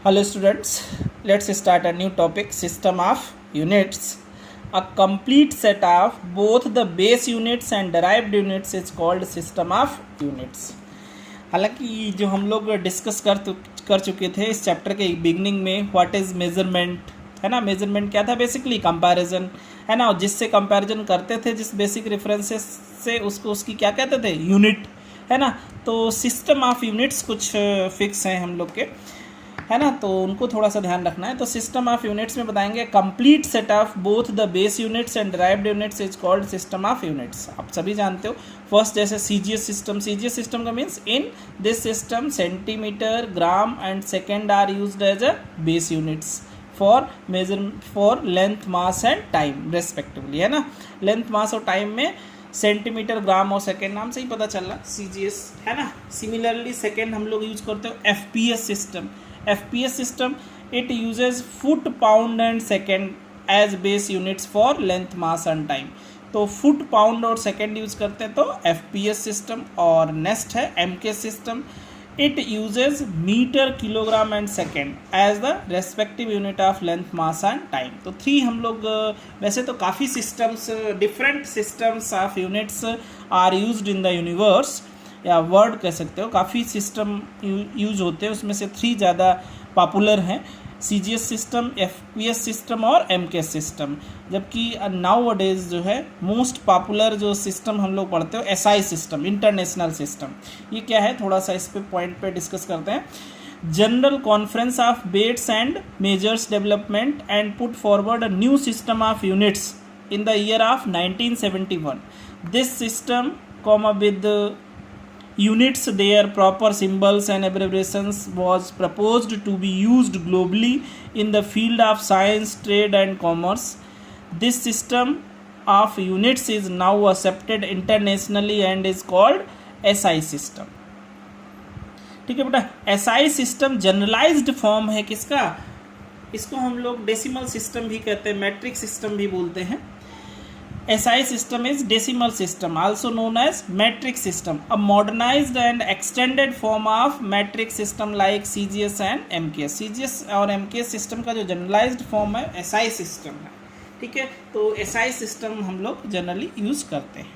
Hello students, let's start a new topic, system of units. A complete set of both the base units and derived units is called system of units. हालांकि जो हम लोग discuss कर चुके थे इस chapter के beginning में, व्हाट इज़ मेजरमेंट, है ना। मेजरमेंट क्या था, बेसिकली कंपैरिजन, है ना। जिससे कंपैरिजन करते थे जिस बेसिक रेफरेंसेस से, उसको उसकी क्या कहते थे, यूनिट, है ना। तो सिस्टम ऑफ यूनिट्स कुछ फिक्स हैं हम लोग के, है ना, तो उनको थोड़ा सा ध्यान रखना है। तो सिस्टम ऑफ यूनिट्स में बताएंगे complete set of both the base units and derived units is called system of units. आप सभी जानते हो। फर्स्ट जैसे सीजीएस सिस्टम का means in this system centimetre, gram and second are used as a base units for length, mass and time respectively, है ना। Length, मास और time में सेंटीमीटर, ग्राम और सेकेंड नाम से ही पता चल रहा सीजीएस, है ना। सिमिलरली सेकेंड हम लोग यूज करते हो FPS system. FPS system, it uses foot, pound and second as base units for length, mass and time. तो फुट, पाउंड और सेकेंड यूज करते हैं तो FPS सिस्टम। और नेक्स्ट है MK system, it uses metre, kilogram and second as the respective unit of length, mass and time. तो three हम लोग, वैसे तो काफ़ी systems, different systems of units are used in the universe, या word कह सकते हो। काफ़ी सिस्टम यूज होते हैं, उसमें से थ्री ज़्यादा पॉपुलर हैं, सीजीएस सिस्टम, एफपीएस सिस्टम और एमकेएस सिस्टम। जबकि नाउ डेज जो है मोस्ट पॉपुलर जो सिस्टम हम लोग पढ़ते हो एसआई सिस्टम, इंटरनेशनल सिस्टम। ये क्या है, थोड़ा सा इस पे पॉइंट पे डिस्कस करते हैं। General conference of weights and measures development and put forward a new system of units in the year of 1971। This system with units, their proper symbols and abbreviations was proposed to be used globally in the field of science, trade and commerce. This system of units is now accepted internationally and is called SI system. ठीक है बेटा, SI system generalised form है किसका, इसको हम लोग decimal system भी कहते हैं, मैट्रिक सिस्टम भी बोलते हैं। SI system is decimal system, also known as metric system, a modernized and extended form of metric system like CGS and MKS. CGS और MKS सिस्टम का जो जनरलाइज्ड फॉर्म है SI सिस्टम है, ठीक है। तो SI सिस्टम हम लोग जनरली यूज़ करते हैं,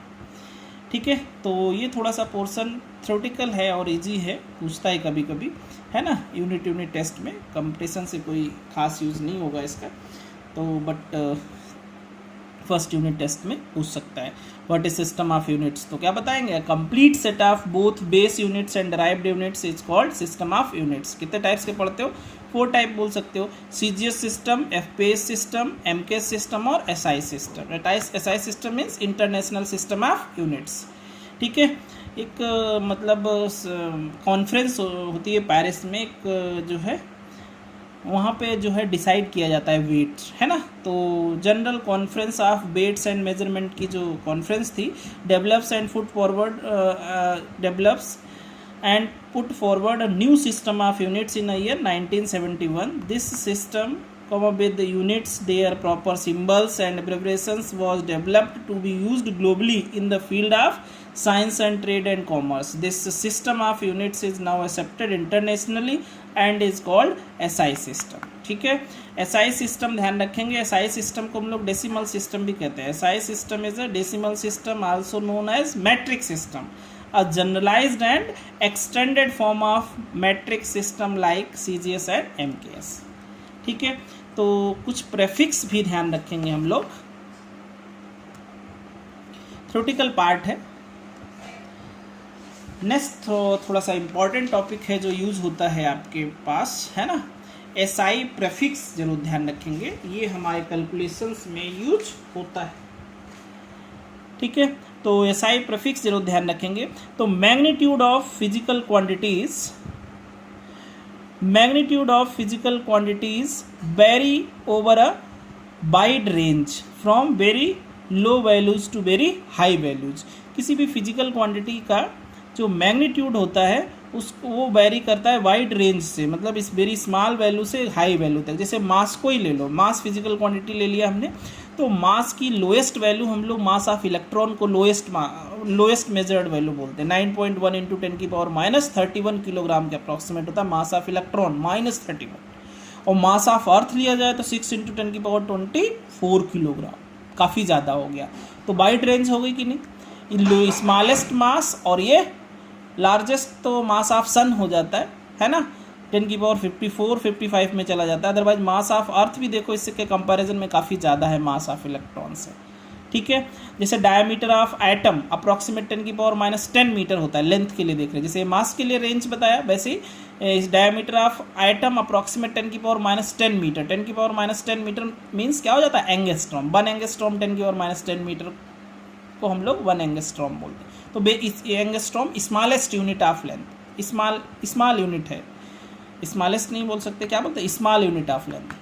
ठीक है। तो ये थोड़ा सा पोर्शन थ्योरेटिकल है और इजी है, पूछता है कभी कभी, है ना। यूनिट टेस्ट में कंपटीशन से कोई खास यूज़ नहीं होगा इसका, तो बट फर्स्ट यूनिट टेस्ट में पूछ सकता है। What is system of units, तो क्या बताएंगे, complete set of both base units and derived units is called system of units. कितने टाइप्स के पढ़ते हो, 4 टाइप बोल सकते हो, CGS system, FPS system, MKS system और SI system. SI system means international system of units, ठीक है। एक मतलब कॉन्फ्रेंस होती है पेरिस में, एक जो है वहाँ पे जो है डिसाइड किया जाता है वेट, है ना। तो general conference of weights and measurement की जो कॉन्फ्रेंस थी, develops and put forward a new system of units in year 1971। This system with the units, their proper symbols and abbreviations was developed to be used globally in the field of science and trade and commerce. This system of units is now accepted internationally and is called SI system. ठीक है, SI system ध्यान रखेंगे। SI system को हम लोग decimal system भी कहते हैं। SI system is a decimal system, also known as metric system, a generalized and extended form of metric system like CGS and MKS, ठीक है। तो कुछ प्रेफिक्स भी ध्यान रखेंगे हम लोग, थ्योरेटिकल पार्ट है। नेक्स्ट थोड़ा सा इंपॉर्टेंट टॉपिक है जो यूज होता है आपके पास, है ना। SI प्रेफिक्स जरूर ध्यान रखेंगे, ये हमारे कैलकुलेशंस में यूज होता है, ठीक है। तो SI प्रेफिक्स जरूर ध्यान रखेंगे। तो magnitude of physical quantities vary over a wide range from very low values to very high values। किसी भी फिजिकल क्वांटिटी का जो मैग्नीट्यूड होता है उसको वो वेरी करता है वाइड रेंज से, मतलब इस वेरी स्मॉल वैल्यू से हाई वैल्यू तक। जैसे मास को ही ले लो, मास फिजिकल क्वांटिटी ले लिया हमने, तो मास की लोएस्ट वैल्यू हम लोग मास ऑफ इलेक्ट्रॉन को लोएस्ट मेजर्ड वैल्यू बोलते हैं। 9.1 × 10⁻³ किलोग्राम के अप्रॉक्सीमेट होता है मास ऑफ इलेक्ट्रॉन, -31। और मास ऑफ अर्थ लिया जाए तो 6 × 10⁻24 किलोग्राम, काफ़ी ज़्यादा हो गया। तो वाइड रेंज हो गई कि नहीं, स्मॉलेस्ट मास और ये लार्जेस्ट तो मास ऑफ सन हो जाता है ना, 10⁻54 55 में चला जाता है। अदरवाइज मास ऑफ अर्थ भी देखो इससे के कंपैरिजन में काफ़ी ज़्यादा है मास ऑफ इलेक्ट्रॉन से, ठीक है। जैसे diameter of atom approximate 10⁻10 metre होता है, लेंथ के लिए देख रहे हैं, जैसे मास के लिए रेंज बताया वैसे ही इस diameter of atom approximate 10⁻10 metre. 10⁻10 metre means क्या हो जाता है, एंगस्ट्रॉम। 1 एंगस्ट्रॉम 10⁻10 मीटर को हम लोग 1 एंगस्ट्रॉम बोलते हैं। तो angstrom smallest unit of length, small unit है, स्मॉलेस्ट नहीं बोल सकते, क्या बोलते हैं, स्मॉल यूनिट ऑफ लेंथ।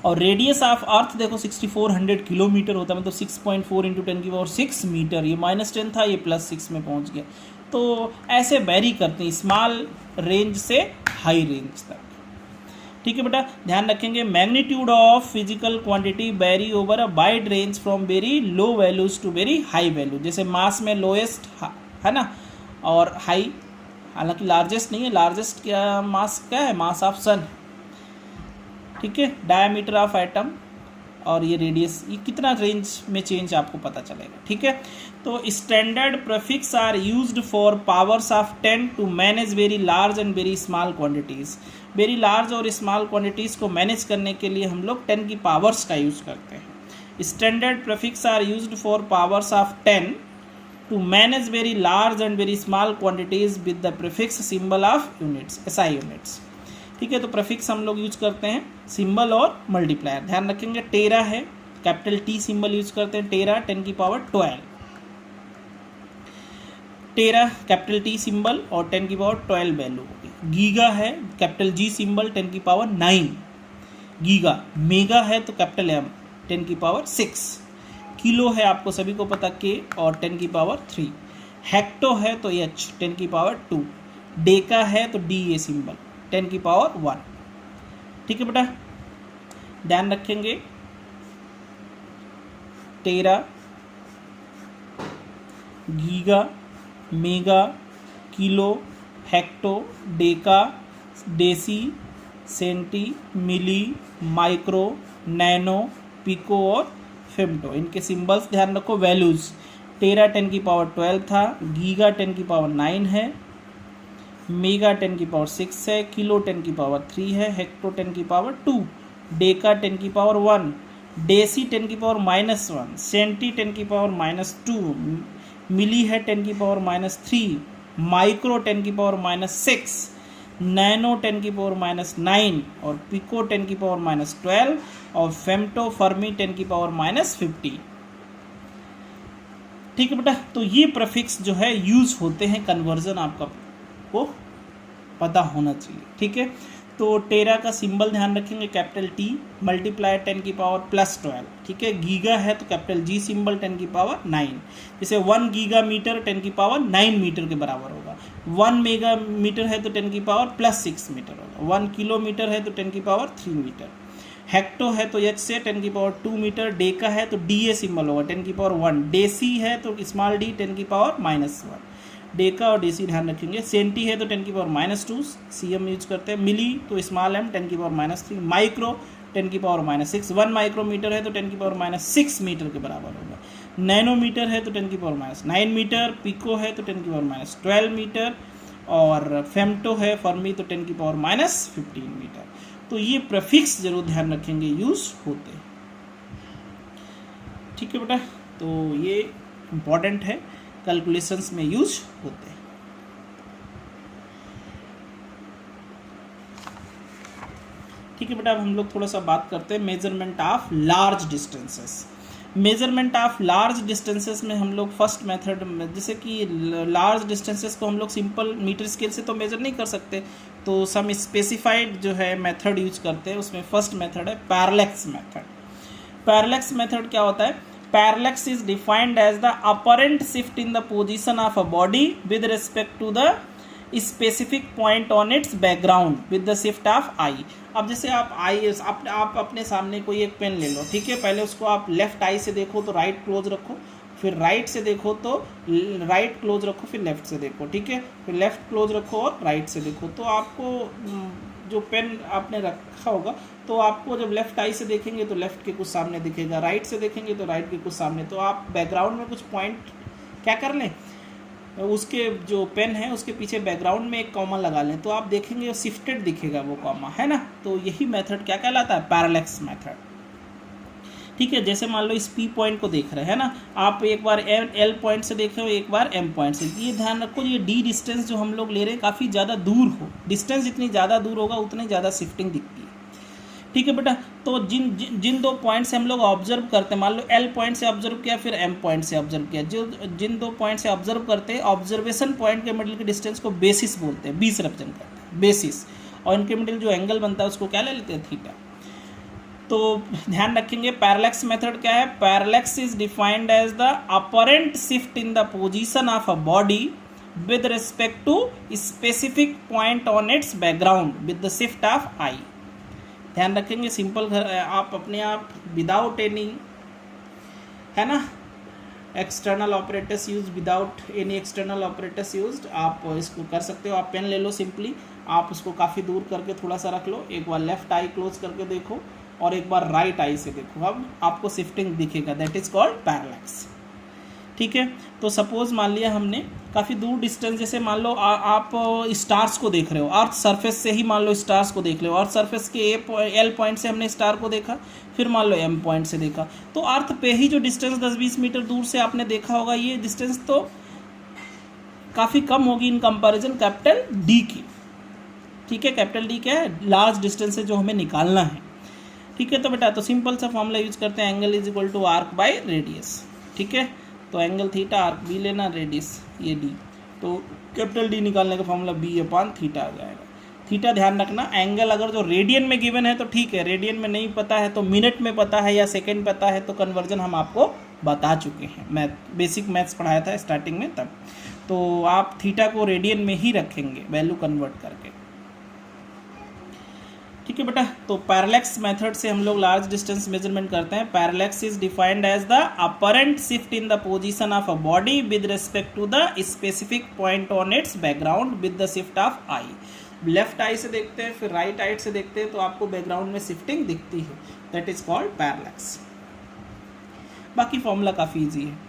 और रेडियस ऑफ अर्थ देखो 6400 किलोमीटर होता है, मतलब 6.4 × 10⁻6 मीटर। ये -10 था, ये +6 में पहुंच गया। तो ऐसे वेरी करते हैं स्मॉल रेंज से हाई रेंज तक, ठीक है बेटा। ध्यान रखेंगे magnitude of physical quantity vary over a wide range from very low values to very high value. जैसे मास में लोएस्ट है ना, और हाई, हालांकि लार्जेस्ट नहीं है, लार्जेस्ट क्या मास क्या है, मास ऑफ सन, ठीक है। डायमीटर ऑफ एटम और ये रेडियस, ये कितना रेंज में चेंज आपको पता चलेगा, ठीक है। तो standard prefix are used for powers of 10 to manage very large and very small quantities. Very large और स्मॉल क्वांटिटीज़ को मैनेज करने के लिए हम लोग 10 की पावर्स का यूज़ करते हैं। Standard prefix are used for powers of 10 to manage very large and very small quantities with the prefix symbol of units, SI units, ठीक है। तो प्रीफिक्स हम लोग यूज करते हैं सिंबल और मल्टीप्लायर। ध्यान रखेंगे टेरा है, कैपिटल टी सिंबल यूज करते हैं, टेरा 10⁻12, टेरा कैपिटल टी सिंबल और 10⁻12 वैल्यू होगी। गीगा है capital G symbol 10�9 giga. Mega है तो कैपिटल एम 10�6। किलो है आपको सभी को पता के और 10�3। हेक्टो है तो एच 10�2। डेका है तो डी ए सिंबल 10⁻1, ठीक है बेटा। ध्यान रखेंगे tera, giga, mega, kilo, hecto, deca, deci, centi, milli, micro, nano, pico और फेम्टो, इनके सिंबल्स ध्यान रखो। वैल्यूज, टेरा 10⁻12 था, गीगा 10⁻9 है, मेगा 10�6 है, किलो 10�3 है, हेक्टो 10�2, डेका 10�1, डेसी 10⁻1, सेंटी 10⁻2, मिली है 10⁻3, माइक्रो 10⁻6, नैनो 10⁻9 और पिको 10⁻12 और फेम्टो फर्मी 10⁻50, ठीक है बेटा। तो ये प्रीफिक्स जो है यूज होते हैं, कन्वर्जन आपका को पता होना चाहिए, ठीक है। तो टेरा का सिंबल ध्यान रखेंगे कैपिटल टी, मल्टीप्लाई 10⁻+12, ठीक है। गीगा है तो कैपिटल जी सिंबल 10�9, जैसे 1 गीगा मीटर 10�9 मीटर के बराबर होगा। 1 मेगा मीटर है तो 10�+6 मीटर होगा। 1 किलोमीटर है तो 10�3 मीटर। हेक्टो है तो एच से 10�2 मीटर। डेका है तो डी ए सिंबल होगा 10�1। डेसी है तो स्मॉल डी 10⁻1। डेका और डेसी ध्यान रखेंगे। सेंटी है तो 10⁻2 सीएम यूज करते हैं। मिली तो स्मॉल एम 10⁻3। माइक्रो 10⁻6। 1 माइक्रोमीटर है तो 10⁻6 मीटर के बराबर होगा। नैनोमीटर है तो 10�9 मीटर। पिको है तो 10⁻12 मीटर और फेम्टो है फर्मी तो 10⁻15 मीटर। तो ये प्रीफिक्स जरूर ध्यान रखेंगे यूज होते हैं, ठीक है बेटा। तो ये इम्पॉर्टेंट है, कैलकुलेशंस में यूज होते हैं। ठीक है बेटा, अब हम लोग थोड़ा सा बात करते हैं measurement of large distances. Measurement of large distances में हम लोग फर्स्ट मेथड, जैसे कि लार्ज डिस्टेंसेस को हम लोग सिंपल मीटर स्केल से तो मेजर नहीं कर सकते, तो सम स्पेसिफाइड जो है मेथड यूज करते हैं। उसमें फर्स्ट मेथड है पैरेलैक्स मेथड। पैरेलैक्स मेथड क्या होता है? Parallax is defined as the apparent shift in the position of a body with respect to the specific point on its background with the shift of eye. अब जैसे आप आई आप अपने सामने कोई एक पेन ले लो, ठीक है। पहले उसको आप लेफ्ट आई से देखो तो राइट क्लोज रखो, फिर राइट से देखो तो राइट क्लोज रखो, फिर लेफ्ट से देखो, ठीक है। फिर लेफ्ट क्लोज रखो और राइट से देखो, तो आपको जो पेन आपने रखा होगा तो आपको जब लेफ्ट आई से देखेंगे तो लेफ्ट के कुछ सामने दिखेगा, राइट से देखेंगे तो राइट के कुछ सामने। तो आप बैकग्राउंड में कुछ पॉइंट क्या कर लें, उसके जो पेन है उसके पीछे बैकग्राउंड में एक कॉमा लगा लें तो आप देखेंगे शिफ्टेड दिखेगा वो कॉमा, है ना। तो यही मेथड क्या कहलाता है, पैरेलैक्स मेथड। ठीक है, जैसे मान लो इस पी पॉइंट को देख रहे हैं ना, आप एक बार एल पॉइंट से देख रहे हो, एक बार एम पॉइंट से। ये ध्यान रखो ये डी डिस्टेंस जो हम लोग ले रहे हैं काफ़ी ज़्यादा दूर हो, डिस्टेंस जितनी ज़्यादा दूर होगा उतनी ज़्यादा शिफ्टिंग दिखती है। ठीक है बेटा, तो जिन दो पॉइंट से हम लोग ऑब्जर्व करते हैं, मान लो एल पॉइंट से ऑब्जर्व किया फिर एम पॉइंट से ऑब्जर्व किया, जिन दो पॉइंट से ऑब्जर्व करते हैं ऑब्जर्वेशन पॉइंट के मिडिल के डिस्टेंस को बेसिस बोलते हैं, बीस रिप्रेजेंट करते हैं बेसिस, और इनके मिडिल जो एंगल बनता है उसको क्या ले लेते हैं, थीटा। तो ध्यान रखेंगे पैरेलैक्स मेथड क्या है, parallax is defined as the apparent shift in the position of a body with respect to specific point on its background with the shift of eye. ध्यान रखेंगे सिंपल, आप अपने आप विदाउट एनी, है ना, external operators use, without any external operators use आप इसको कर सकते हो। आप पेन ले लो सिंपली, आप उसको काफ़ी दूर करके थोड़ा सा रख लो, एक बार लेफ्ट आई क्लोज करके देखो और एक बार राइट आई से देखो, अब आपको शिफ्टिंग दिखेगा, दैट इज कॉल्ड पैरेलैक्स। ठीक है, तो सपोज मान लिया हमने काफ़ी दूर डिस्टेंस, जैसे मान लो आप स्टार्स को देख रहे हो, अर्थ सरफेस से ही मान लो स्टार्स को देख रहे हो, अर्थ सरफेस के एल पॉइंट से हमने स्टार को देखा, फिर मान लो एम पॉइंट से देखा, तो अर्थ पे ही जो डिस्टेंस 10-20 मीटर दूर से आपने देखा होगा, ये डिस्टेंस तो काफ़ी कम होगी इन कंपैरिजन कैपिटल डी की। ठीक है, कैपिटल डी क्या है, लार्ज डिस्टेंस है जो हमें निकालना है। ठीक है, तो बेटा तो सिंपल सा फॉर्मूला यूज करते हैं, angle is equal to arc by radius. ठीक है, तो एंगल थीटा, आर्क बी लेना, रेडियस ये डी, तो कैपिटल डी निकालने का फॉर्मूला बी अपॉन थीटा आ जाएगा। थीटा ध्यान रखना, एंगल अगर जो रेडियन में गिवन है तो ठीक है, रेडियन में नहीं पता है तो मिनट में पता है या सेकेंड पता है तो कन्वर्जन हम आपको बता चुके हैं, मैथ बेसिक मैथ्स पढ़ाया था स्टार्टिंग में तब। तो आप थीटा को रेडियन में ही रखेंगे वैल्यू कन्वर्ट करके। ठीक है बेटा, तो पैरेलैक्स मेथड से हम लोग लार्ज डिस्टेंस मेजरमेंट करते हैं। Parallax is defined as the apparent shift in the position of a body with respect to the specific point on its background with the shift of eye. Left eye से देखते हैं फिर right I से देखते हैं तो आपको background में शिफ्टिंग दिखती है, दैट इज कॉल्ड पैरेलैक्स। बाकी फॉर्मूला काफ़ी ईजी है।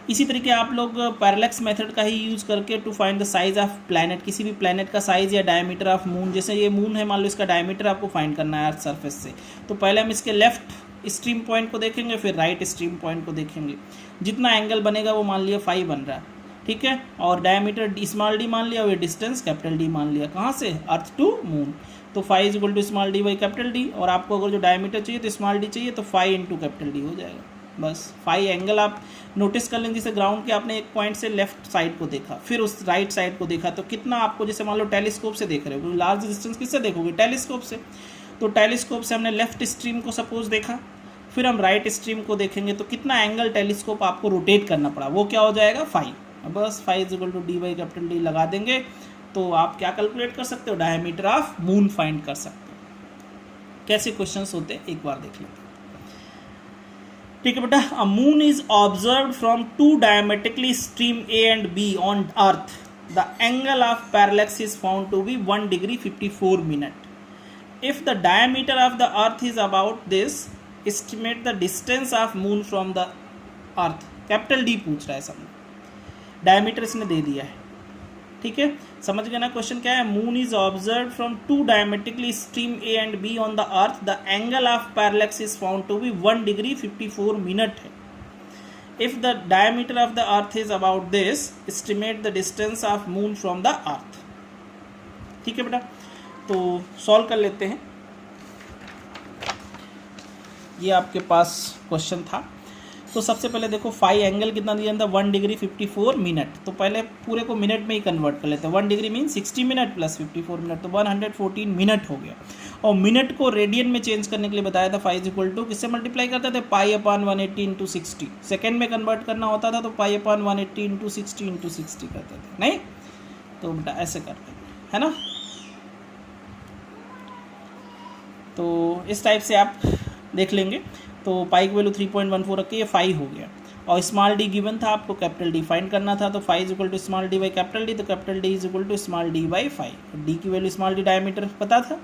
इसी तरीके आप लोग पैरेलैक्स मेथड का ही यूज करके to find the size of planet, किसी भी प्लैनेट का साइज या डायमीटर ऑफ मून, जैसे ये मून है मान लो इसका डायमीटर आपको फाइंड करना है अर्थ सरफेस से, तो पहले हम इसके लेफ्ट स्ट्रीम पॉइंट को देखेंगे फिर राइट स्ट्रीम पॉइंट को देखेंगे, जितना एंगल बनेगा वो मान लिया 5 बन रहा है। ठीक है, और डायमीटर स्मॉल डी मान लिया और ये डिस्टेंस कैपिटल डी मान लिया, कहाँ से, अर्थ टू मून, तो 5 is equal to small D by capital D, और आपको अगर जो डायमीटर चाहिए तो स्मॉल डी चाहिए तो 5 इंटू कैपिटल डी हो जाएगा। बस 5 एंगल आप नोटिस कर लेंगे, जैसे ग्राउंड के आपने एक पॉइंट से लेफ्ट साइड को देखा फिर उस राइट साइड को देखा, तो कितना आपको, जैसे मान लो टेलीस्कोप से देख रहे हो, लार्ज डिस्टेंस किससे देखोगे, टेलीस्कोप से, तो टेलीस्कोप से हमने लेफ्ट स्ट्रीम को सपोज देखा, फिर हम राइट स्ट्रीम को देखेंगे तो कितना एंगल टेलीस्कोप आपको रोटेट करना पड़ा, वो क्या हो जाएगा 5। बस 5 is equal to D by capital D लगा देंगे तो आप क्या कैलकुलेट कर सकते हो, डायमीटर ऑफ मून फाइंड कर सकते हो। कैसे क्वेश्चंस होते हैं एक बार देख लेते हैं। ठीक है बेटा, a moon is observed from 2 diametrically extreme A and B on earth, the angle of parallax is found to be 1 degree 54 minute. If the diameter of the earth is about this, estimate the distance of moon from the earth. Capital D पूछ रहा है, सब diameter इसने दे दिया है। ठीक है, समझ गए ना क्वेश्चन क्या है, moon is observe from 2 diametrically extreme A and B on the earth, the angle of parallax is found to be 1 degree 54 minute है। If the diameter of the earth is about this, estimate the distance of moon from the earth. ठीक है बेटा, तो solve कर लेते हैं। ये आपके पास क्वेश्चन था, तो सबसे पहले देखो 5 एंगल कितना दिया था, 1 डिग्री 54 मिनट, तो पहले पूरे को मिनट में ही कन्वर्ट कर लेते हैं। 1 degree mean 60 minute plus 54 minute, तो 114 मिनट हो गया। और मिनट को रेडियन में चेंज करने के लिए बताया था 5 इक्वल टू किससे मल्टीप्लाई करते थे, पाई अपॉन 180 इंटू 60। सेकेंड में कन्वर्ट करना होता था तो पाई अपॉन 180 इंटू 60 करते थे, नहीं तो बेटा ऐसे करते थे, है ना। तो इस टाइप से आप देख लेंगे। तो पाई की वैल्यू 3.14 रख के ये 5 हो गया, और स्मॉल डी गिवन था, आपको कैपिटल डी फाइंड करना था, तो 5 is equal to small D by capital D, तो capital D is equal to small D by 5। D की वैल्यू स्मॉल डी डायमीटर पता था,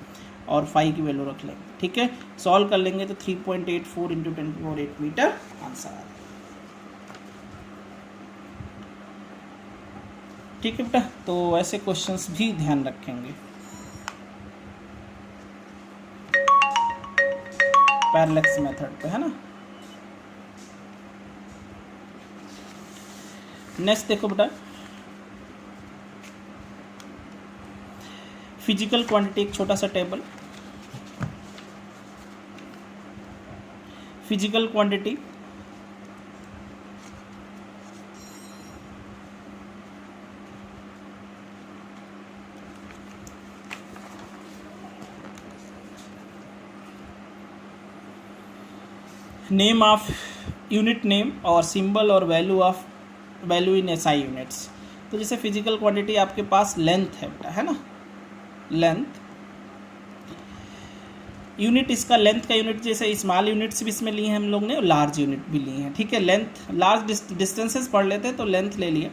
और फाई की वैल्यू रख लेंगे, ठीक है। सॉल्व कर लेंगे तो 3.84 इंटू 10⁸ मीटर आंसर आ रहा है, ठीक है बेटा। तो ऐसे क्वेश्चंस भी ध्यान रखेंगे पैरेलैक्स मेथड पे, है ना। नेक्स्ट देखो बेटा, फिजिकल क्वांटिटी, एक छोटा सा table, physical quantity name of unit name और सिंबल और वैल्यू इन एसआई यूनिट्स। तो जैसे फिजिकल क्वांटिटी आपके पास लेंथ है बेटा, है ना, लेंथ यूनिट, इसका लेंथ का यूनिट जैसे स्मॉल यूनिट्स भी इसमें लिए हैं हम लोग ने और लार्ज यूनिट भी लिए हैं, ठीक है। लेंथ लार्ज डिस्टेंसेस पढ़ लेते हैं तो लेंथ ले लिया।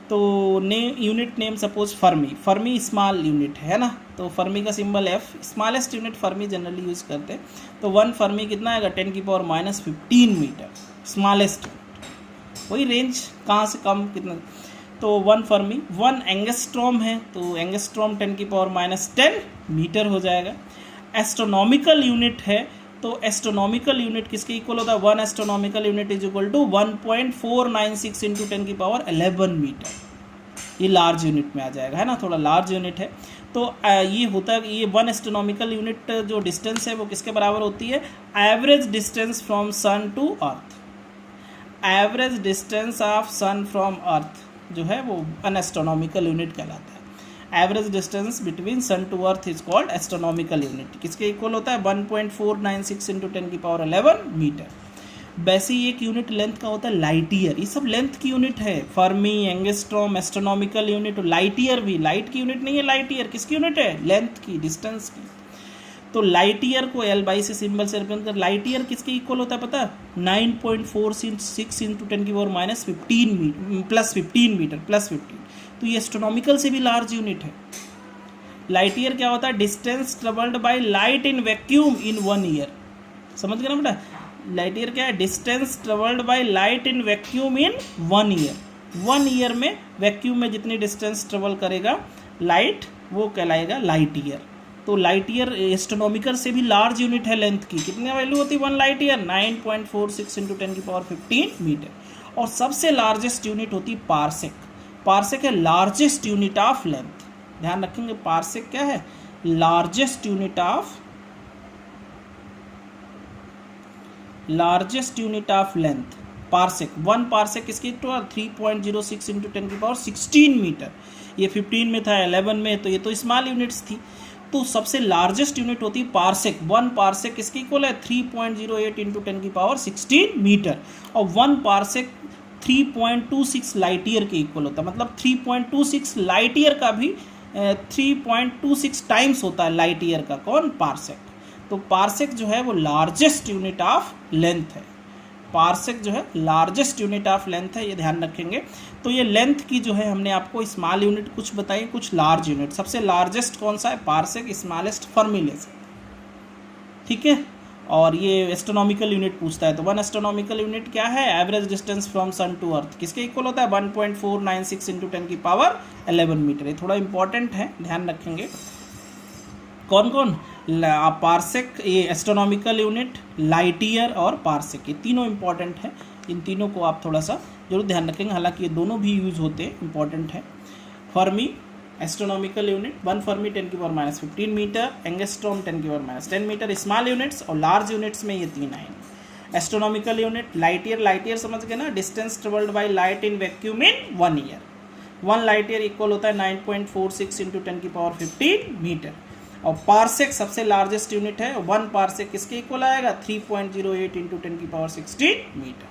तो unit name suppose Fermi small unit है ना, तो फर्मी का symbol F, smallest unit Fermi generally use करते हैं। तो 1 फर्मी कितना आएगा 10⁻⁻15 मीटर, स्मॉलेस्ट, वही रेंज कहाँ से कम कितना। तो 1 फर्मी, 1 एंगस्ट्रॉम है तो एंगस्ट्रॉम 10⁻10 मीटर हो जाएगा। एस्ट्रोनॉमिकल यूनिट है तो एस्ट्रोनॉमिकल यूनिट किसके इक्वल होता है, 1 astronomical unit is equal to 1.496 into 10⁻11 metre, ये लार्ज यूनिट में आ जाएगा, है ना, थोड़ा लार्ज यूनिट है। तो ये होता है, ये 1 एस्ट्रोनॉमिकल यूनिट जो डिस्टेंस है वो किसके बराबर होती है, average distance from sun to earth, average distance of sun from earth जो है वो अन एस्ट्रोनॉमिकल यूनिट कहलाता है। Average distance between sun to earth is called astronomical unit, किसके इक्वल होता है 1.496 इंटू 10⁻11 मीटर। वैसे ही एक यूनिट लेंथ का होता है लाइट ईयर, ये सब लेंथ की यूनिट है, Fermi, angstrom, astronomical unit, light year भी लाइट की यूनिट नहीं है, लाइट ईयर किसकी यूनिट है, लेंथ की, डिस्टेंस की। तो लाइट ईयर को L/, से सिंबल से रिप्रेजेंट कर, लाइट ईयर किसके इक्वल होता है पता है, 9.46 इंटू 10⁻15 प्लस 15 मीटर प्लस 15। तो ये एस्ट्रोनॉमिकल से भी लार्ज यूनिट है। लाइट ईयर क्या होता है, distance travelled by light in vacuum in 1 year, समझ गए ना बेटा। लाइट ईयर क्या है, distance travelled by light in vacuum in 1 year. 1 year में वैक्यूम में जितनी डिस्टेंस ट्रेवल करेगा लाइट वो कहलाएगा लाइट ईयर। तो लाइट ईयर एस्ट्रोनॉमिकल से भी लार्ज यूनिट है लेंथ की, कितनी वैल्यू होती है 1 लाइट ईयर, 9.46 इंटू 10⁻15 मीटर। और सबसे लार्जेस्ट यूनिट होती है पार्सेक, पार्सेक है लार्जेस्ट यूनिट ऑफ लेंथ, ध्यान रखेंगे पार्सेक क्या है, largest unit of length. Parsec 1 parsec किसकी तो 3.06 इंटू 10⁻16 मीटर, ये 15 में था 11 में, तो ये तो स्मॉल यूनिट्स थी। तो सबसे लार्जेस्ट यूनिट होती है पार्सेक, 1 पार्सेक किसकी इक्वल है 3.08 इंटू 10⁻16 मीटर, और 1 पार्सेक 3.26 लाइट ईयर के इक्वल होता है, मतलब 3.26 लाइट ईयर का भी 3.26 टाइम्स होता है लाइट ईयर का, कौन, पार्सेक। तो पार्सेक जो है वो लार्जेस्ट यूनिट ऑफ लेंथ है, पार्सेक जो है लार्जेस्ट यूनिट ऑफ लेंथ है, ये ध्यान रखेंगे। तो ये लेंथ की जो है हमने आपको स्मॉल यूनिट कुछ बताई, कुछ लार्ज यूनिट। सबसे लार्जेस्ट कौन सा है, पार्सेक, स्मॉलेस्ट फर्मीलेस, ठीक है। और ये एस्ट्रोनॉमिकल यूनिट पूछता है, तो 1 एस्ट्रोनॉमिकल यूनिट क्या है, average distance from sun to earth, किसके इक्वल होता है 1.496 इंटू 10⁻11 मीटर। ये थोड़ा इंपॉर्टेंट है, ध्यान रखेंगे। कौन कौन, पार्सेक, ये एस्ट्रोनॉमिकल यूनिट, लाइट ईयर और पार्सेक, ये तीनों इंपॉर्टेंट है। इन तीनों को आप थोड़ा सा जरूर ध्यान रखेंगे, हालांकि ये दोनों भी यूज होते हैं, इंपॉर्टेंट है। Fermi astronomical unit 1 fermi 10⁻15 metre, angstrom 10⁻10 metre, small units और लार्ज यूनिट्स में ये 3 आएंगे। एस्ट्रोनॉमिकल यूनिट लाइट ईयर समझ गए ना, distance travelled by light in vacuum in 1 year, 1 light year equal होता है 9.46 इंटू 10⁻15 मीटर। और पार्सेक सबसे लार्जेस्ट यूनिट है, 1 पार्सेक किसके इक्वल आएगा 3.08 इंटू 10⁻16 मीटर,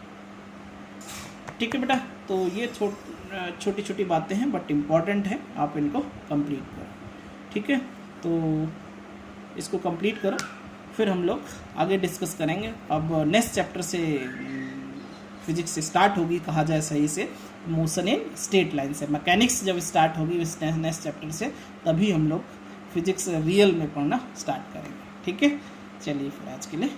ठीक है बेटा। तो ये छोटी छोटी बातें हैं बट इम्पॉर्टेंट है, आप इनको कंप्लीट करो, ठीक है। तो इसको कंप्लीट करो, फिर हम लोग आगे डिस्कस करेंगे। अब नेक्स्ट चैप्टर से फिजिक्स से स्टार्ट होगी, कहा जाए सही से, मोशन इन स्ट्रेट लाइन से। मैकेनिक्स जब स्टार्ट होगी इस नेक्स्ट चैप्टर से, तभी हम लोग फिजिक्स रियल में पढ़ना स्टार्ट करेंगे। ठीक है, चलिए फिर आज के लिए।